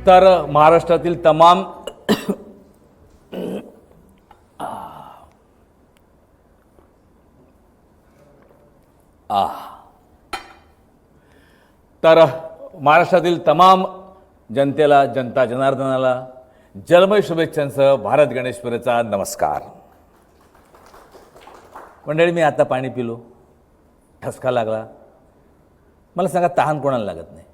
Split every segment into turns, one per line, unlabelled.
तर महाराष्ट्रातील तमाम तर महाराष्ट्रातील तमाम जनतेला, जनता जनार्दनाला जलमय शुभेच्छांसह भारत गणेशपुरेचा नमस्कार. मंडळी, मी आता पाणी पिलो, ठसका लागला. मला सांगा, तहान कोणाला लागत नाही?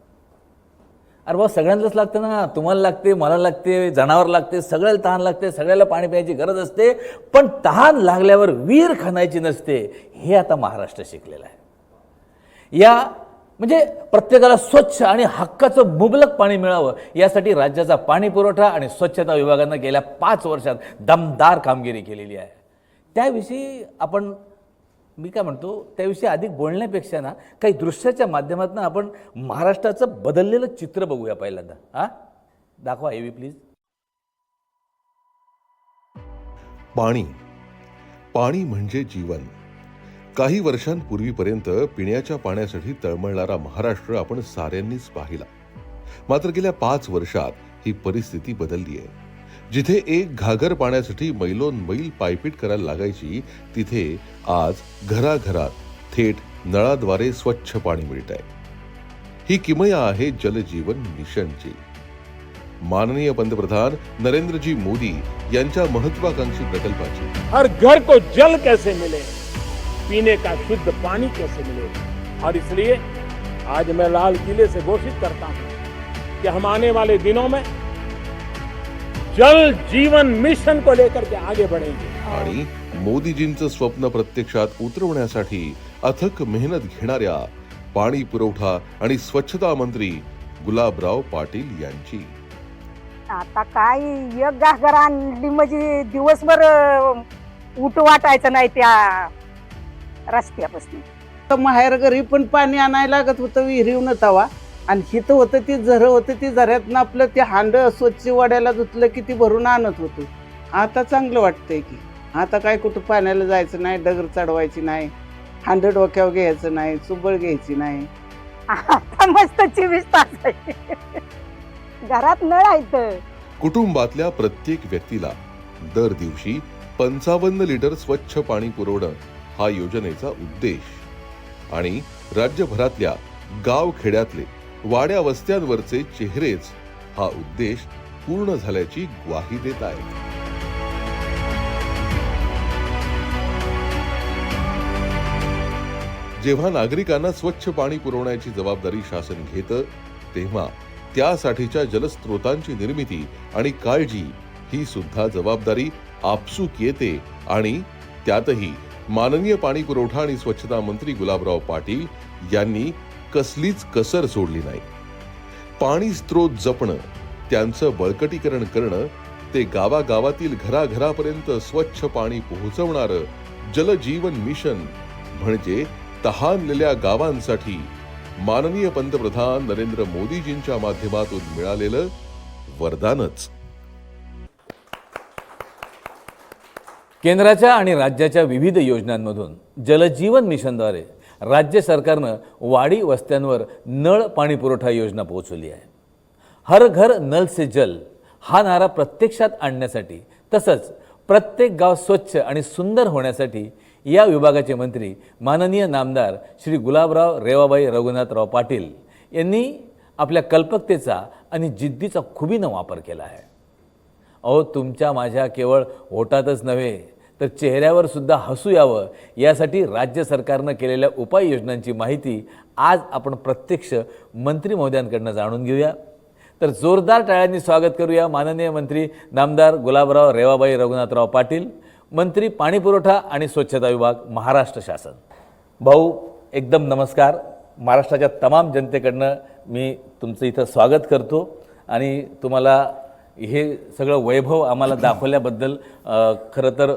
अरे बाबा, सगळ्यांनाच लागतं ना. तुम्हाला लागते, मला लागते, जनावर लागते, सगळ्याला तहान लागते, सगळ्याला पाणी प्यायची गरज असते. पण तहान लागल्यावर वीर खणायची नसते, हे आता महाराष्ट्र शिकलेलं आहे. या म्हणजे प्रत्येकाला स्वच्छ आणि हक्काचं मुबलक पाणी मिळावं यासाठी राज्याचा पाणी पुरवठा आणि स्वच्छता विभागानं गेल्या 5 वर्षात दमदार कामगिरी केलेली आहे. त्याविषयी आपण, मी काय म्हणतो, त्याविषयी अधिक बोलण्यापेक्षा ना काही दृश्याच्या माध्यमातून आपण महाराष्ट्राचं बदललेलं चित्र बघूया पहिल्यांदा. दाखवा एवी प्लीज.
पाणी पाणी म्हणजे जीवन. काही वर्षांपूर्वीपर्यंत पिण्याच्या पाण्यासाठी तळमळणारा महाराष्ट्र आपण साऱ्यांनीच पाहिला. मात्र गेल्या 5 वर्षात ही परिस्थिती बदलली आहे. जिथे एक घागर पाण्यासाठी मैलोनमैल पायपीट करायला लागायची, तिथे आज घराघरात थेट नळाद्वारे स्वच्छ पाणी मिळत आहे. ही किमया आहे जलजीवन मिशनची. माननीय पंतप्रधान नरेंद्रजी मोदी यांच्या महत्वाकांक्षी प्रकल्पाची.
हर घर को जल कैसे मिले, पीने का शुद्ध पानी कैसे मिले, और इसलिए आज मैं लाल किले से घोषित करता हूं कि हम आने वाले दिनों में जल जीवन मिशन को लेकर के आगे बढ़ेंगे.
आणि मोदीजींचं स्वप्न प्रत्यक्षात उतरवण्यासाठी अथक मेहनत घेणाऱ्या पाणी पुरवठा आणि स्वच्छता मंत्री गुलाबराव पाटील यांची.
आता काय एक घागर आणली म्हणजे दिवसभर उठ वाटायचं नाही त्या रस्त्यापासून.
माहेर घरी पण पाणी आणायला लागत होतं विहिरीवनं तवा, आणि हिथं होतं ती झरं होतं, ती झऱ्यातनं आपलं ते हांड स्वच्छ वाड्याला धुतलं की ती भरून आणत होतो. आता चांगलं वाटतंय की आता काय कुठं पाण्याला जायचं नाही, डगर चढवायची नाही, हांड डोक्यावर घ्यायचं नाही, चुबळ घ्यायची नाही.
आता मस्त 24 तास आहे. घरात नळ आहेत.
कुटुंबातल्या प्रत्येक व्यक्तीला दर दिवशी 55 लिटर स्वच्छ पाणी पुरवणं हा योजनेचा उद्देश. आणि राज्यभरातल्या गाव खेड्यातले वाड्या वस्त्यांवरचे चेहरेच हा उद्देश पूर्ण झाल्याची ग्वाही देत आहेत. जेव्हा नागरिकांना स्वच्छ पाणी पुरवण्याची जबाबदारी शासन घेतं, तेव्हा त्यासाठीच्या जलस्रोतांची निर्मिती आणि काळजी ही सुद्धा जबाबदारी आपसूक येते. आणि त्यातही माननीय पाणी पुरवठा आणि स्वच्छता मंत्री गुलाबराव पाटील यांनी कसलीच कसर सोडली नाही. पाणी स्त्रोत जपणं, त्यांचं बळकटीकरण करणं, ते गावागावातील घराघरापर्यंत स्वच्छ पाणी पोहोचवणारं जलजीवन मिशन म्हणजे तहानलेल्या गावांसाठी माननीय पंतप्रधान नरेंद्र मोदीजींच्या माध्यमातून मिळालेलं वरदानच.
केंद्राच्या आणि राज्याच्या विविध योजनांमधून जलजीवन मिशनद्वारे राज्य सरकारनं वाडी वस्त्यांवर नळ पाणी पुरवठा योजना पोहोचवली आहे. हर घर नल से जल हा नारा प्रत्यक्षात आणण्यासाठी, तसंच प्रत्येक गाव स्वच्छ आणि सुंदर होण्यासाठी या विभागाचे मंत्री माननीय नामदार श्री गुलाबराव रेवाबाई रघुनाथराव पाटील यांनी आपल्या कल्पकतेचा आणि जिद्दीचा खुबीनं वापर केला आहे. अहो, तुमच्या माझ्या केवळ ओटातच नव्हे तर चेहऱ्यावर सुद्धा हसू यावं यासाठी राज्य सरकारनं केलेल्या उपाययोजनांची माहिती आज आपण प्रत्यक्ष मंत्री महोदयांकडून जाणून घेऊया. तर जोरदार टाळ्यांनी स्वागत करूया माननीय मंत्री नामदार गुलाबराव रेवाबाई रघुनाथराव पाटील, मंत्री पाणी पुरवठा आणि स्वच्छता विभाग, महाराष्ट्र शासन. भाऊ, एकदम नमस्कार. महाराष्ट्राच्या तमाम जनतेकडनं मी तुमचं इथं स्वागत करतो आणि तुम्हाला हे सगळं वैभव आम्हाला दाखवल्याबद्दल खरं तर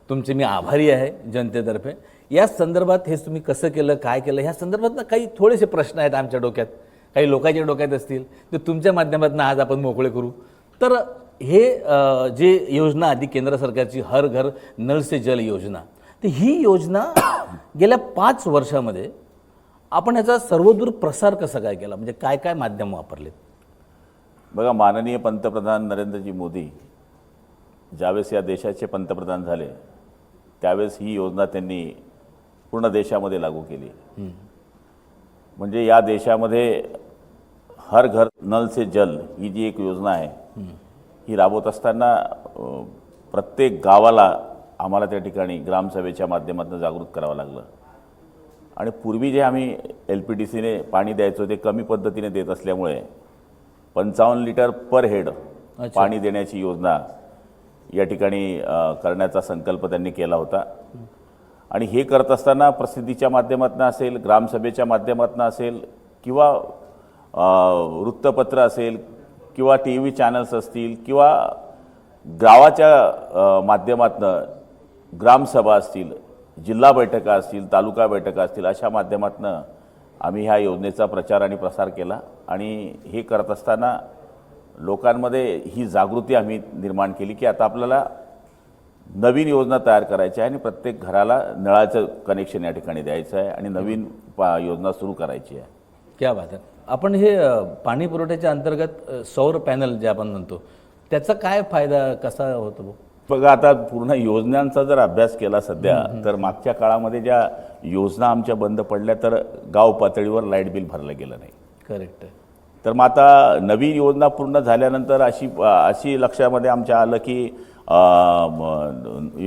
तुमचे मी आभारी आहे जनतेतर्फे. या संदर्भात हे तुम्ही कसं केलं, काय केलं, ह्या संदर्भात काही थोडेसे प्रश्न आहेत आमच्या डोक्यात, काही लोकांच्या डोक्यात असतील, ते तुमच्या माध्यमातून आज आपण मोकळे करू. तर हे जे योजना आधी केंद्र सरकारची हर घर नल से जल योजना, तर ही योजना गेल्या 5 वर्षामध्ये आपण याचा सर्वदूर प्रसार कसा काय केला, म्हणजे काय काय माध्यम वापरले?
बघा, माननीय पंतप्रधान नरेंद्रजी मोदी ज्यावेळेस या देशाचे पंतप्रधान झाले त्यावेळेस ही योजना त्यांनी पूर्ण देशामध्ये लागू केली. म्हणजे या देशामध्ये हर घर नल से जल ही जी एक योजना आहे ही राबवत असताना प्रत्येक गावाला आम्हाला त्या ठिकाणी ग्रामसभेच्या माध्यमातून जागृत करावं लागलं. आणि पूर्वी जे आम्ही LPDCने पाणी द्यायचो ते कमी पद्धतीने देत असल्यामुळे 55 लिटर पर हेड पाणी देण्याची योजना या ठिकाणी करण्याचा संकल्प त्यांनी केला होता. आणि हे करत असताना प्रसिद्धीच्या माध्यमातून असेल, ग्रामसभेच्या माध्यमातून असेल, किंवा वृत्तपत्र असेल, किंवा TV चॅनल्स असतील, किंवा गावाच्या माध्यमातून ग्रामसभा असतील, जिल्हा बैठका असतील, तालुका बैठका असतील, अशा माध्यमातून आम्ही ह्या योजनेचा प्रचार आणि प्रसार केला. आणि हे करत असताना लोकांमध्ये ही जागृती आम्ही निर्माण केली की आता आपल्याला नवीन योजना तयार करायची आहे आणि प्रत्येक घराला नळाचं कनेक्शन या ठिकाणी द्यायचं आहे आणि नवीन योजना सुरू करायची आहे.
क्या बात आहे. आपण हे पाणी पुरवठ्याच्या अंतर्गत सौर पॅनल जे आपण म्हणतो त्याचा काय फायदा कसा होतो?
बघा, आता पूर्ण योजनांचा जर अभ्यास केला सध्या तर मागच्या काळामध्ये ज्या योजना आमच्या बंद पडल्या तर गाव पातळीवर लाईट बिल भरलं गेलं नाही.
करेक्ट.
तर मग आता नवीन योजना पूर्ण झाल्यानंतर अशी लक्षामध्ये आमच्या आलं की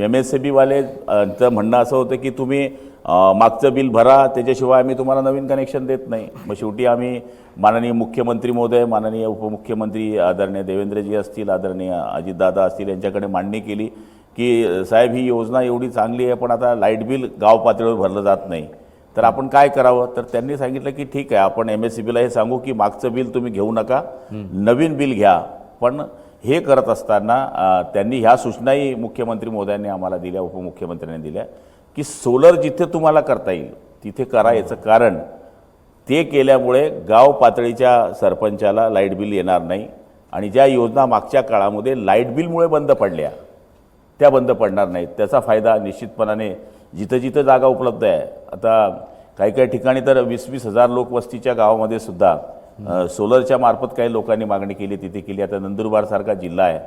MSCBवालेचं म्हणणं असं होतं की तुम्ही मागचं बिल भरा, त्याच्याशिवाय आम्ही तुम्हाला नवीन कनेक्शन देत नाही. मग शेवटी आम्ही माननीय मुख्यमंत्री महोदय, माननीय उपमुख्यमंत्री आदरणीय देवेंद्रजी असतील, आदरणीय अजितदादा असतील यांच्याकडे मांडणी केली की साहेब ही योजना एवढी चांगली आहे पण आता लाईट बिल गाव पातळीवर भरलं जात नाही, तर आपण काय करावं? तर त्यांनी सांगितलं की ठीक आहे, आपण MSCBला हे सांगू की मागचं बिल तुम्ही घेऊ नका, नवीन बिल घ्या. पण हे करत असताना त्यांनी ह्या सूचनाही मुख्यमंत्री महोदयांनी आम्हाला दिल्या, उपमुख्यमंत्र्यांनी दिल्या की सोलर जिथे तुम्हाला करता येईल तिथे करा. याचं कारण ते केल्यामुळे गाव पातळीच्या सरपंचाला लाईट बिल येणार नाही आणि ज्या योजना मागच्या काळामध्ये लाईट बिलमुळे बंद पडल्या त्या बंद पडणार नाहीत. त्याचा फायदा निश्चितपणाने जिथं जिथं जागा उपलब्ध आहे, आता काही काही ठिकाणी तर 20-20 हजार लोकवस्तीच्या गावामध्ये सुद्धा सोलरच्या मार्फत काही लोकांनी मागणी केली, तिथे केली. आता नंदुरबारसारखा जिल्हा आहे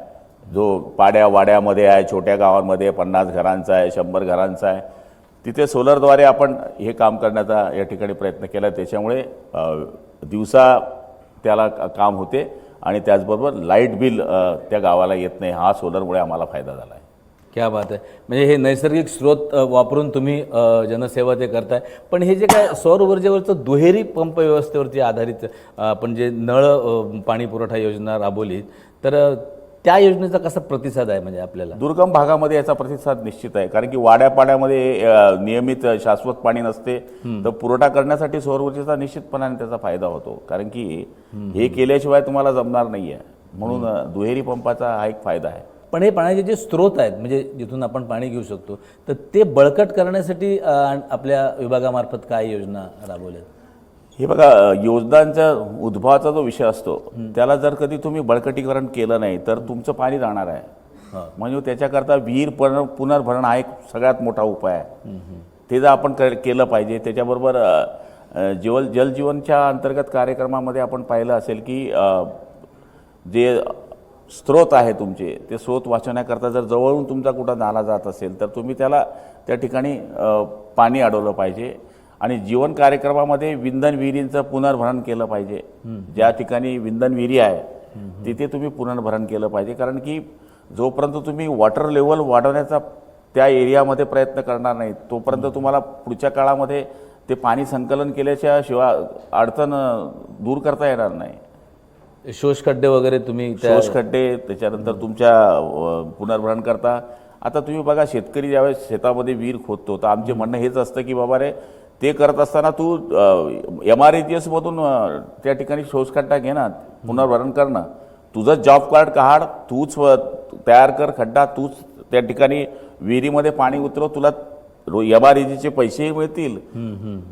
जो पाड्या वाड्यामध्ये आहे, छोट्या गावांमध्ये 50 घरांचा आहे, 100 घरांचा आहे, तिथे सोलरद्वारे आपण हे काम करण्याचा या ठिकाणी प्रयत्न केला. त्याच्यामुळे दिवसा त्याला काम होते आणि त्याचबरोबर लाईट बिल त्या गावाला येत नाही. हा सोलरमुळे आम्हाला फायदा झाला आहे.
क्या बात आहे. म्हणजे हे नैसर्गिक स्रोत वापरून तुम्ही जनसेवा ते करताय. पण हे जे काय सौर ऊर्जेवरचं दुहेरी पंप व्यवस्थेवरती आधारित आपण जे नळ पाणी पुरवठा योजना राबवली, तर त्या योजनेचा कसा प्रतिसाद आहे? म्हणजे आपल्याला
दुर्गम भागामध्ये याचा प्रतिसाद निश्चित आहे, कारण की वाड्यापाड्यामध्ये नियमित शाश्वत पाणी नसते, तर पुरवठा करण्यासाठी सौर ऊर्जेचा निश्चितपणाने त्याचा फायदा होतो. कारण की हे केल्याशिवाय तुम्हाला जमणार नाही आहे, म्हणून दुहेरी पंपाचा हा एक फायदा आहे.
पण हे पाण्याचे जे स्रोत आहेत म्हणजे जिथून आपण पाणी घेऊ शकतो, तर ते बळकट करण्यासाठी आपल्या विभागामार्फत काय योजना राबवल्या?
हे बघा, योजनांच्या उद्भवाचा जो विषय असतो त्याला जर कधी तुम्ही बळकटीकरण केलं नाही तर तुमचं पाणी राहणार आहे. म्हणजे त्याच्याकरता विहीर पुनर्भरण हा एक सगळ्यात मोठा उपाय आहे. ते जर आपण केलं पाहिजे. त्याच्याबरोबर जलजीवनच्या अंतर्गत कार्यक्रमामध्ये आपण पाहिलं असेल की जे स्रोत आहे तुमचे, ते स्रोत वाचवण्याकरता जर जवळून तुमचा कुठं नाला जात असेल तर तुम्ही त्याला त्या ठिकाणी पाणी अडवलं पाहिजे. आणि जीवन कार्यक्रमामध्ये विंधन विहिरींचं पुनर्भरण केलं पाहिजे. ज्या ठिकाणी विंधन विहिरी आहे तिथे तुम्ही पुनर्भरण केलं पाहिजे, कारण की जोपर्यंत तुम्ही वॉटर लेवल वाढवण्याचा त्या एरियामध्ये प्रयत्न करणार नाही तोपर्यंत तुम्हाला पुढच्या काळामध्ये ते पाणी संकलन केल्याच्या शिवाय अडचण दूर करता येणार नाही.
शोषखड्डे वगैरे तुम्ही
शोषखड्डे, त्याच्यानंतर तुमच्या पुनर्भरण करता. आता तुम्ही बघा, शेतकरी ज्यावेळेस शेतामध्ये विहीर खोदतो तर आमचे म्हणणं हेच असतं की बाबा रे, ते करत असताना तू MREGS मधून त्या ठिकाणी शोषखड्डा घे ना, पुनर्भरण करणं, तुझं जॉब कार्ड काढ, तूच तयार कर खड्डा, तूच त्या ठिकाणी विहिरीमध्ये पाणी उतरव, तुला MREGचे पैसेही मिळतील,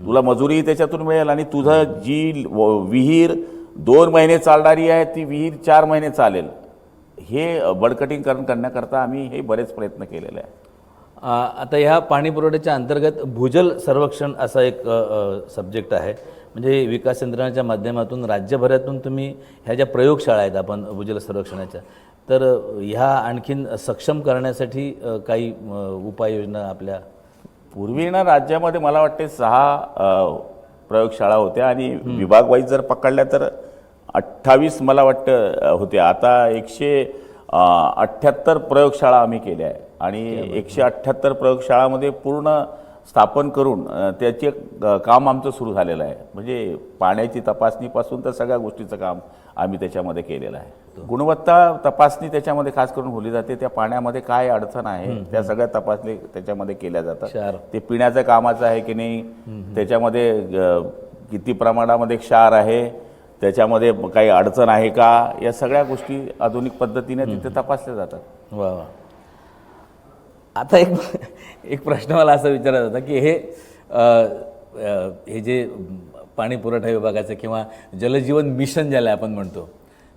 तुला मजुरीही त्याच्यातून मिळेल आणि तुझं जी विहीर 2 महिने चालणारी आहे ती विहीर 4 महिने चालेल. हे बळकटीकरण करण्याकरता आम्ही हे बरेच प्रयत्न केलेले आहे.
आता ह्या पाणी पुरवठ्याच्या अंतर्गत भूजल सर्वेक्षण असा एक सब्जेक्ट आहे. म्हणजे विकास यंत्रणाच्या माध्यमातून राज्यभरातून तुम्ही ह्या ज्या प्रयोगशाळा आहेत आपण भूजल सर्वेक्षणाच्या, तर ह्या आणखीन सक्षम करण्यासाठी काही उपाययोजना आपल्या
पूर्वी ना राज्यामध्ये मला वाटते 6 प्रयोगशाळा होत्या आणि विभाग वाईज जर पकडल्या तर 28 मला वाटतं होत्या. आता 178 प्रयोगशाळा आम्ही केल्या आहे आणि 178 प्रयोगशाळामध्ये पूर्ण स्थापन करून त्याचे काम आमचं सुरू झालेलं आहे. म्हणजे पाण्याची तपासणीपासून तर सगळ्या गोष्टीचं काम आम्ही त्याच्यामध्ये केलेलं आहे. गुणवत्ता तपासणी त्याच्यामध्ये खास करून होली जाते. त्या पाण्यामध्ये काय अडचण आहे त्या सगळ्या तपासणी त्याच्यामध्ये केल्या जातात. ते पिण्याच्या कामाचं आहे की नाही, त्याच्यामध्ये किती प्रमाणामध्ये क्षार आहे, त्याच्यामध्ये काही अडचण आहे का, या सगळ्या गोष्टी आधुनिक पद्धतीने तिथे तपासल्या जातात.
वा वा. आता एक प्रश्न मला असा विचारायचा होता की हे जे पाणी पुरवठा विभागाचं किंवा जलजीवन मिशन ज्याला आपण म्हणतो,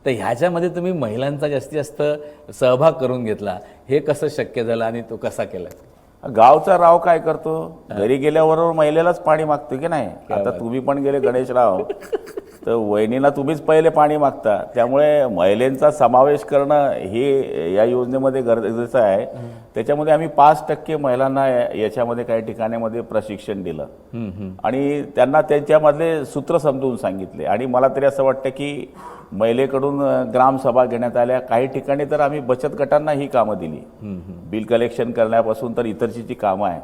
तर ह्याच्यामध्ये तुम्ही महिलांचा जास्तीत जास्त सहभाग करून घेतला, हे कसं शक्य झालं आणि तो कसा केला?
गावचा राव काय करतो, घरी गेल्याबरोबर महिलेलाच पाणी मागतो की नाही. आता तुम्ही पण गेले गणेशराव तर वहिनीला तुम्हीच पहिले पाणी मागता. त्यामुळे महिलांचा समावेश करणं हे या योजनेमध्ये गरजेचं आहे. त्याच्यामध्ये आम्ही 5% महिलांना याच्यामध्ये काही ठिकाणामध्ये प्रशिक्षण दिलं आणि त्यांना त्यांच्यामधले सूत्र समजून सांगितले. आणि मला तरी असं वाटतं की महिलेकडून ग्रामसभा घेण्यात आल्या. काही ठिकाणी तर आम्ही बचत गटांना ही कामं दिली, बिल कलेक्शन करण्यापासून तर इतरची जी कामं आहे.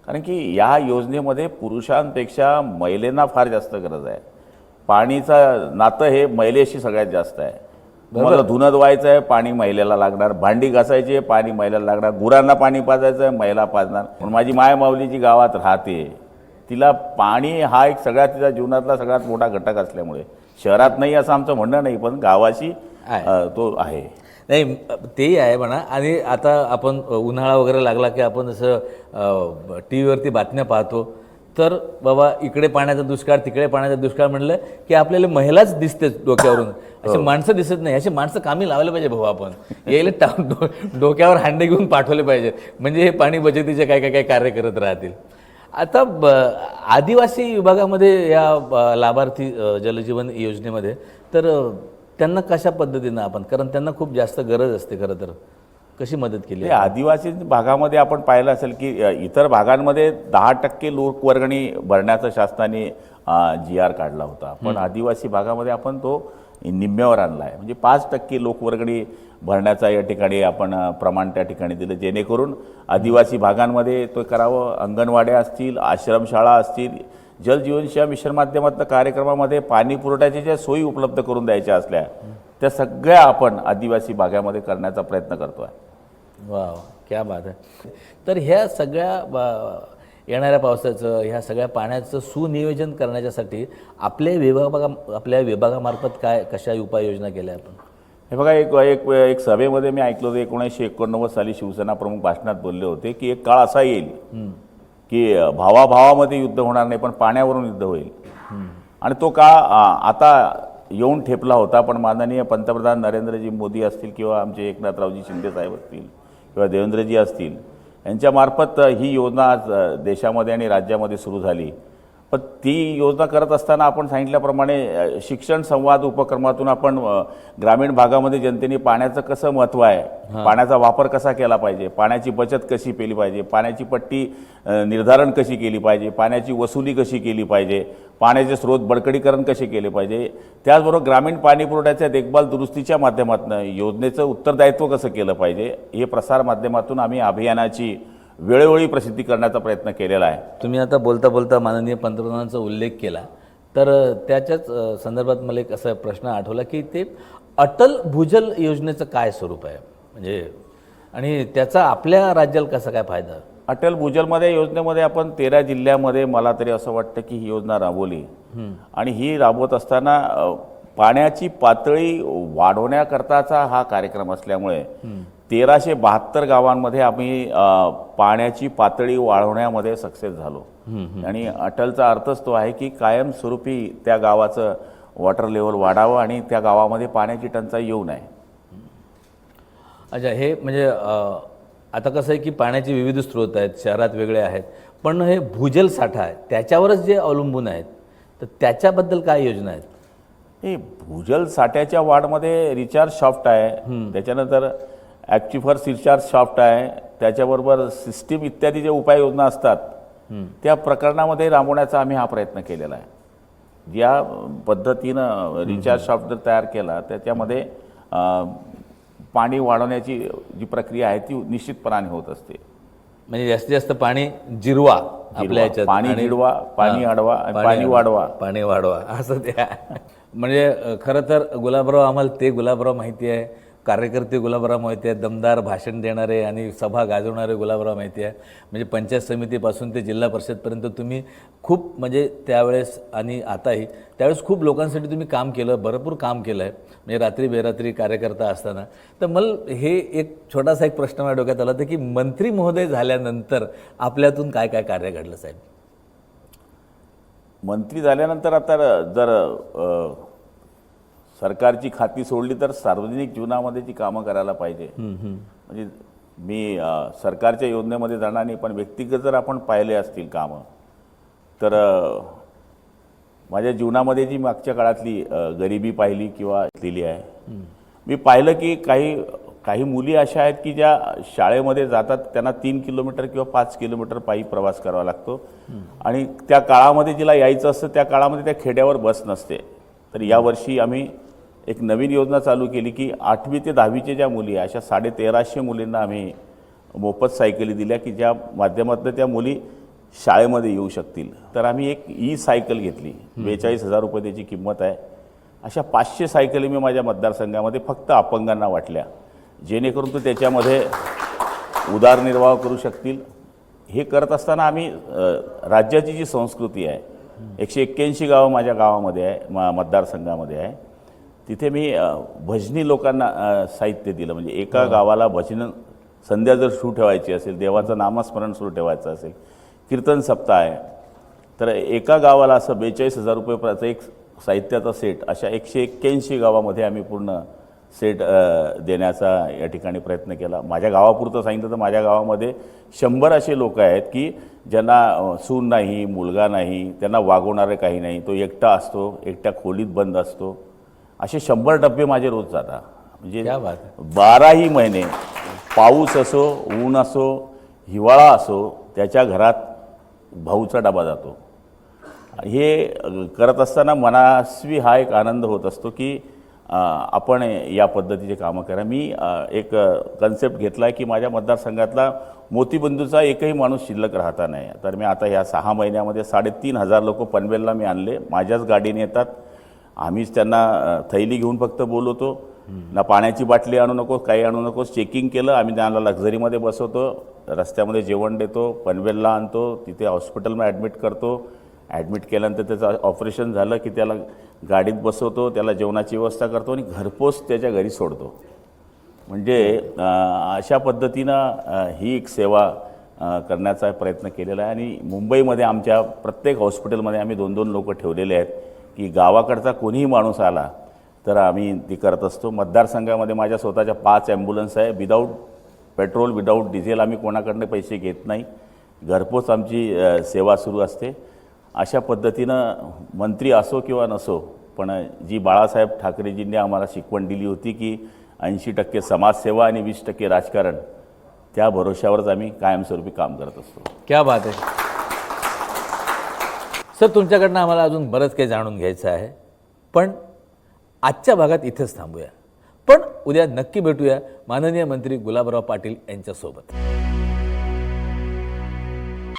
कारण की या योजनेमध्ये पुरुषांपेक्षा महिलांना फार जास्त गरज आहे. पाणीचं नातं हे महिलेशी सगळ्यात जास्त आहे. मला धुणं धुवायचं आहे, पाणी महिलेला लागणार. भांडी घासायची आहे, पाणी महिलेला लागणार. गुरांना पाणी पाजायचं आहे, महिला पाजणार. पण माझी माय माऊली जी गावात राहते तिला पाणी हा एक सगळ्यात तिच्या जीवनातला सगळ्यात मोठा घटक असल्यामुळे, शहरात नाही असं आमचं म्हणणं नाही, पण गावाशी तो आहे.
नाही तेही आहे म्हणा. आणि आता आपण उन्हाळा वगैरे लागला की आपण जसं टी व्हीवरती बातम्या पाहतो, तर बाबा इकडे पाण्याचा दुष्काळ, तिकडे पाण्याचा दुष्काळ म्हणलं की आपल्याला महिलाच दिसते डोक्यावरून, असे माणसं दिसत नाही. असे माणसं कामी लावले पाहिजे भाऊ. आपण यायला डोक्यावर हांडे घेऊन पाठवले पाहिजे, म्हणजे हे पाणी बचतीचे काय काय काय कार्य करत राहतील. आता आदिवासी विभागामध्ये या लाभार्थी जलजीवन योजनेमध्ये तर त्यांना कशा पद्धतीनं आपण, कारण त्यांना खूप जास्त गरज असते खरं तर, कशी मदत केली?
आदिवासी भागामध्ये आपण पाहिलं असेल की इतर भागांमध्ये 10% लोकवर्गणी भरण्याचा शासनाने GR काढला होता, पण आदिवासी भागामध्ये आपण तो निम्म्यावर आणला आहे. म्हणजे 5% लोकवर्गणी भरण्याचा या ठिकाणी आपण प्रमाण त्या ठिकाणी दिलं, जेणेकरून आदिवासी भागांमध्ये तो करावं. अंगणवाड्या असतील, आश्रमशाळा असतील, जलजीवनच्या मिशन माध्यमातून कार्यक्रमामध्ये पाणी पुरवठ्याच्या ज्या सोयी उपलब्ध करून द्यायच्या असल्या त्या सगळ्या आपण आदिवासी भागामध्ये करण्याचा प्रयत्न करतो आहे.
वा क्या बात आहे. तर ह्या सगळ्या येणाऱ्या पावसाचं, ह्या सगळ्या पाण्याचं सुनियोजन करण्याच्यासाठी आपल्या विभागामार्फत कशा उपाययोजना केल्या आपण?
हे बघा, एक सभेमध्ये मी ऐकलं होतं, 1989 साली शिवसेना प्रमुख भाषणात बोलले होते की एक काळ असा येईल की भावाभावामध्ये युद्ध होणार नाही, पण पाण्यावरून युद्ध होईल. आणि तो काळ आता येऊन ठेपला होता. पण माननीय पंतप्रधान नरेंद्रजी मोदी असतील किंवा आमचे एकनाथरावजी शिंदे साहेब असतील किंवा देवेंद्रजी असतील, यांच्यामार्फत ही योजना आज देशामध्ये आणि राज्यामध्ये सुरू झाली. पण ती योजना करत असताना आपण सांगितल्याप्रमाणे शिक्षण संवाद उपक्रमातून आपण ग्रामीण भागामध्ये जनतेने पाण्याचं कसं महत्त्व आहे, पाण्याचा वापर कसा केला पाहिजे, पाण्याची बचत कशी केली पाहिजे, पाण्याची पट्टी निर्धारण कशी केली पाहिजे, पाण्याची वसुली कशी केली पाहिजे, पाण्याचे स्रोत बळकटीकरण कसे केले पाहिजे, त्याचबरोबर ग्रामीण पाणी पुरवठ्याच्या देखभाल दुरुस्तीच्या माध्यमातून योजनेचं उत्तरदायित्व कसं केलं पाहिजे, हे प्रसार माध्यमातून आम्ही अभियानाची वेळोवेळी प्रसिद्धी करण्याचा प्रयत्न केलेला आहे.
तुम्ही आता बोलता बोलता माननीय पंतप्रधानांचा उल्लेख केला, तर त्याच्याच संदर्भात मला एक असा प्रश्न आठवला की ते अटल भूजल योजनेचं काय स्वरूप आहे, म्हणजे आणि त्याचा आपल्या राज्याला कसा काय फायदा?
अटल भूजलमध्ये योजनेमध्ये आपण 13 जिल्ह्यामध्ये मला तरी असं वाटतं की ही योजना राबवली. आणि ही राबवत असताना पाण्याची पातळी वाढवण्याकरताचा हा कार्यक्रम असल्यामुळे 1372 गावांमध्ये आम्ही पाण्याची पातळी वाढवण्यामध्ये सक्सेस झालो. आणि अटलचा अर्थच तो आहे की कायमस्वरूपी त्या गावाचं वॉटर लेवल वाढावं आणि त्या गावामध्ये पाण्याची टंचाई येऊ नये.
अच्छा, हे म्हणजे आता कसं आहे की पाण्याचे विविध स्रोत आहेत, शहरात वेगळे आहेत, पण हे भूजल साठा आहे त्याच्यावरच जे अवलंबून आहेत तर त्याच्याबद्दल काय योजना आहेत?
हे भूजल साठ्याच्या वाढमध्ये रिचार्ज शॉफ्ट आहे, त्याच्यानंतर ॲक्टिफर रिचार्ज शॉफ्ट आहे, त्याच्याबरोबर सिस्टीम इत्यादी जे उपाययोजना असतात त्या प्रकरणामध्ये राबवण्याचा आम्ही हा प्रयत्न केलेला आहे. ज्या पद्धतीनं रिचार्ज शॉफ्ट जर तयार केला त्याच्यामध्ये पाणी वाढवण्याची जी प्रक्रिया आहे ती निश्चितपणाने होत असते.
म्हणजे जास्तीत जास्त पाणी जिरवा आपल्या ह्याच्यात,
पाणी
आणि-
जिरवा, पाणी
हां,
अडवा आणि पाणी वाढवा.
पाणी वाढवा असं ते आहे. म्हणजे खरं तर गुलाबराव, आम्हाला ते गुलाबराव माहिती आहे, कार्यकर्ते गुलाबराव माहिती आहे, दमदार भाषण देणारे आणि सभा गाजवणारे गुलाबराव माहिती आहे. म्हणजे पंचायत समितीपासून ते जिल्हा परिषदपर्यंत तुम्ही खूप, म्हणजे त्यावेळेस आणि आताही, त्यावेळेस खूप लोकांसाठी तुम्ही काम केलं, भरपूर काम केलं आहे, म्हणजे रात्री बेरात्री कार्यकर्ता असताना. तर मला हे एक छोटासा एक प्रश्न माझ्या डोक्यात आला होता की मंत्री महोदय झाल्यानंतर आपल्यातून काय काय कार्य घडलं साहेब?
मंत्री झाल्यानंतर आता जर सरकारची खाती सोडली तर सार्वजनिक जीवनामध्ये ती कामं करायला पाहिजे. म्हणजे मी सरकारच्या योजनेमध्ये जाणार नाही, पण व्यक्तिगत जर आपण पाहिले असतील कामं तर माझ्या जीवनामध्ये जी मागच्या काळातली गरिबी पाहिली किंवा दिली आहे, मी पाहिलं की काही मुली अशा आहेत की ज्या शाळेमध्ये जातात त्यांना 3 किलोमीटर किंवा 5 किलोमीटर पायी प्रवास करावा लागतो, आणि त्या काळामध्ये जिला यायचं असतं त्या काळामध्ये त्या खेड्यावर बस नसते. तर यावर्षी आम्ही एक नवीन योजना चालू केली की 8वी ते 10वीच्या ज्या मुली आहे अशा 1350 मुलींना आम्ही मोफत सायकली दिल्या की ज्या माध्यमातून त्या मुली शाळेमध्ये येऊ शकतील. तर आम्ही एक सायकल घेतली, 42,000 रुपये त्याची किंमत आहे. अशा 500 सायकली मी माझ्या मतदारसंघामध्ये फक्त अपंगांना वाटल्या, जेणेकरून तो त्याच्यामध्ये उदरनिर्वाह करू शकतील. हे करत असताना आम्ही राज्याची जी संस्कृती आहे, 181 गावं माझ्या गावामध्ये आहे, मतदारसंघामध्ये आहे, तिथे मी भजनी लोकांना साहित्य दिलं. म्हणजे एका गावाला भजन संध्या जर सुरू ठेवायची असेल, देवाचं नामस्मरण सुरू ठेवायचं असेल, कीर्तन सप्ताह आहे, तर एका गावाला असं 42,000 रुपयाचा एक साहित्याचा सेट अशा 181 गावामध्ये आम्ही पूर्ण सेट देण्याचा या ठिकाणी प्रयत्न केला. माझ्या गावापुरतं सांगितलं तर माझ्या गावामध्ये 100 असे लोक आहेत की ज्यांना सून नाही, मुलगा नाही, त्यांना वागवणारे काही नाही, तो एकटा असतो, एकट्या खोलीत बंद असतो. असे 100 डबे माझे रोज जातात. म्हणजे
क्या बात
12ही महिने, पाऊस असो, ऊन असो, हिवाळा असो, त्याच्या घरात भाऊचा डबा जातो. हे करत असताना मनास्वी हा एक आनंद होत असतो की आपण या पद्धतीचे कामं करा. मी एक कन्सेप्ट घेतला आहे की माझ्या मतदारसंघातला मोतीबिंदूचा एकही माणूस शिल्लक राहता नाही. तर मी आता ह्या 6 महिन्यामध्ये 3,500 लोक पनवेलला मी आणले, माझ्याच गाडीने येतात. आम्हीच त्यांना थैली घेऊन फक्त बोलवतो, ना पाण्याची बाटली आणू नको, काही आणू नको. चेकिंग केलं, आम्ही त्यांना लक्झरीमध्ये बसवतो, रस्त्यामध्ये जेवण देतो, पनवेलला आणतो, तिथे हॉस्पिटलमध्ये ॲडमिट करतो. ॲडमिट केल्यानंतर त्याचं ऑपरेशन झालं की त्याला गाडीत बसवतो, त्याला जेवणाची व्यवस्था करतो आणि घरपोच त्याच्या घरी सोडतो. म्हणजे अशा पद्धतीनं ही एक सेवा करण्याचा प्रयत्न केलेला आहे. आणि मुंबईमध्ये आमच्या प्रत्येक हॉस्पिटलमध्ये आम्ही 2-2 लोक ठेवलेले आहेत की गावाकडचा कोणीही माणूस आला तर आम्ही ती करत असतो. मतदारसंघामध्ये माझ्या स्वतःच्या 5 ॲम्ब्युलन्स आहे, विदाऊट पेट्रोल, विदाऊट डिझेल. आम्ही कोणाकडनं पैसे घेत नाही, घरपोच आमची सेवा सुरू असते. अशा पद्धतीनं मंत्री असो किंवा नसो, पण जी बाळासाहेब ठाकरेजींनी आम्हाला शिकवण दिली होती की 80% समाजसेवा आणि 20% राजकारण, त्या भरोश्यावरच आम्ही कायमस्वरूपी काम करत असतो.
क्या बात आहे सर. तुमच्याकडनं आम्हाला अजून बरंच काही जाणून घ्यायचं आहे, पण आजच्या भागात इथेच थांबूया. पण उद्या नक्की भेटूया माननीय मंत्री गुलाबराव पाटील यांच्यासोबत.